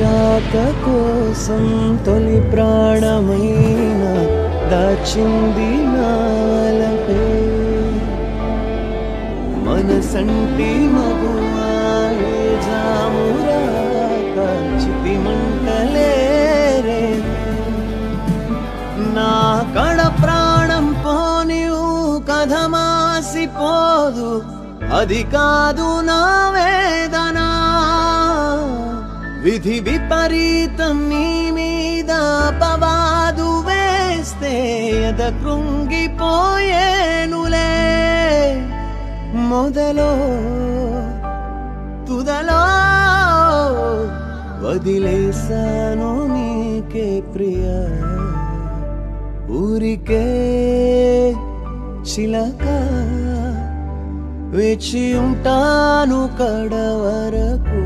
రాక కోసం తొలి ప్రాణమైన దాచింది నాలపే మనసంటి మగువాయే జామురాక చితి మంటలేరే నా కడ ప్రాణం పోనివు కథ మాసిపోదు అది కాదు నా వేదన విధి విపరీతం నీ మీద పవాదు వేస్తే ఎద కృంగిపోయేనులే మొదలో తుదలో వదిలేసాను నీకే ప్రియ ఊరికే చిలక వేచి ఉంటాను కడ వరకు